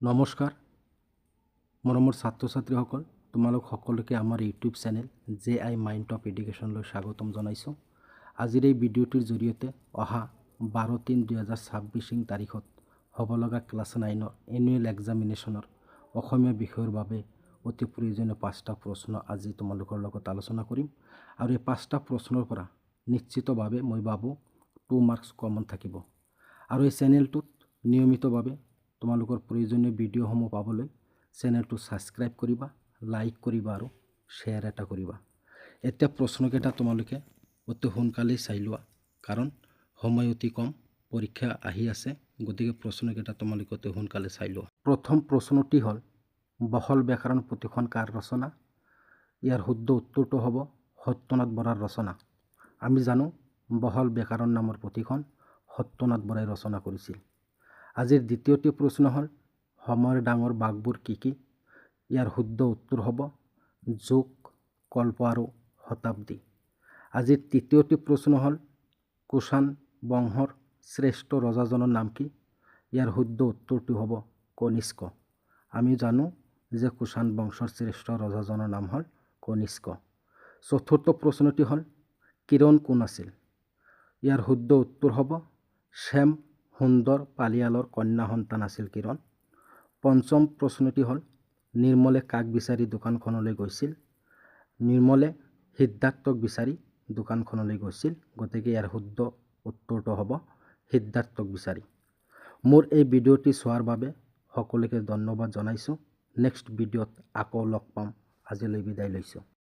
নমস্কাৰ মৰমৰ ছাত্ৰ ছাত্ৰীসকল, তোমালোক সকলোকে আমাৰ YouTube channel JI mind of এডুকেশ্যনলৈ স্বাগতম জনাইছোঁ। আজিৰ এই ভিডিঅ'টিৰ জৰিয়তে অহা 12/3/2026 তাৰিখত হ'ব লগা ক্লাছ 9ৰ এনুৱেল এক্সামিনেশ্যনৰ অসমীয়া বিষয়ৰ বাবে অতি প্ৰয়োজনীয় 5টা প্ৰশ্ন আজি তোমালোকৰ লগত আলোচনা কৰিম। আৰু এই 5টা প্ৰশ্নৰ পৰা নিশ্চিতভাৱে মই ভাবোঁ 2 মাৰ্কছ কমন থাকিব। আৰু এই চেনেলটোত নিয়মিতভাৱে তোমালোকৰ প্ৰয়োজনীয় ভিডিঅ'সমূহ পাবলৈ চেনেলটো ছাবস্ক্ৰাইব কৰিবা, লাইক কৰিবা আৰু শ্বেয়াৰ এটা কৰিবা। এতিয়া প্ৰশ্নকেইটা তোমালোকে অতি সোনকালেই চাই লোৱা, কাৰণ সময় অতি কম, পৰীক্ষা আহি আছে, গতিকে প্ৰশ্নকেইটা তোমালোকে অতি সোনকালে চাই লোৱা। প্ৰথম প্ৰশ্নটি হ'ল বহল ব্যাকৰণ পুথিখন কাৰ ৰচনা? ইয়াৰ শুদ্ধ উত্তৰটো হ'ব সত্যনাথ বৰাৰ ৰচনা। আমি জানো বহল ব্যাকৰণ নামৰ পুথিখন সত্যনাথ বৰাই ৰচনা কৰিছিল। আজিৰ দ্বিতীয়টি প্ৰশ্ন হ'ল সময়ৰ ডাঙৰ বাঘবোৰ কি কি? ইয়াৰ শুদ্ধ উত্তৰ হ'ব যুগ, কল্প আৰু শতাব্দী। আজিৰ তৃতীয়টি প্ৰশ্ন হ'ল কুষাণ বংশৰ শ্ৰেষ্ঠ ৰজাজনৰ নাম কি? ইয়াৰ শুদ্ধ উত্তৰটো হ'ব কনিষ্ক। আমি জানো যে কুষাণ বংশৰ শ্ৰেষ্ঠ ৰজাজনৰ নাম হ'ল কনিষ্ক। চতুৰ্থ প্ৰশ্নটি হ'ল কিৰণ কোন আছিল? ইয়াৰ শুদ্ধ উত্তৰ হ'ব শ্যাম সুন্দৰ পালিয়ালৰ কন্যা সন্তান আছিল কিৰণ। পঞ্চম প্ৰশ্নটি হ'ল নিৰ্মলে কাক বিচাৰি দোকানখনলৈ গৈছিল? নিৰ্মলে সিদ্ধাৰ্থক বিচাৰি দোকানখনলৈ গৈছিল, গতিকে ইয়াৰ শুদ্ধ উত্তৰটো হ'ব সিদ্ধাৰ্থক বিচাৰি। মোৰ এই ভিডিঅ'টি চোৱাৰ বাবে সকলোকে ধন্যবাদ জনাইছোঁ। নেক্সট ভিডিঅ'ত আকৌ লগ পাম। আজিলৈ বিদায় লৈছোঁ।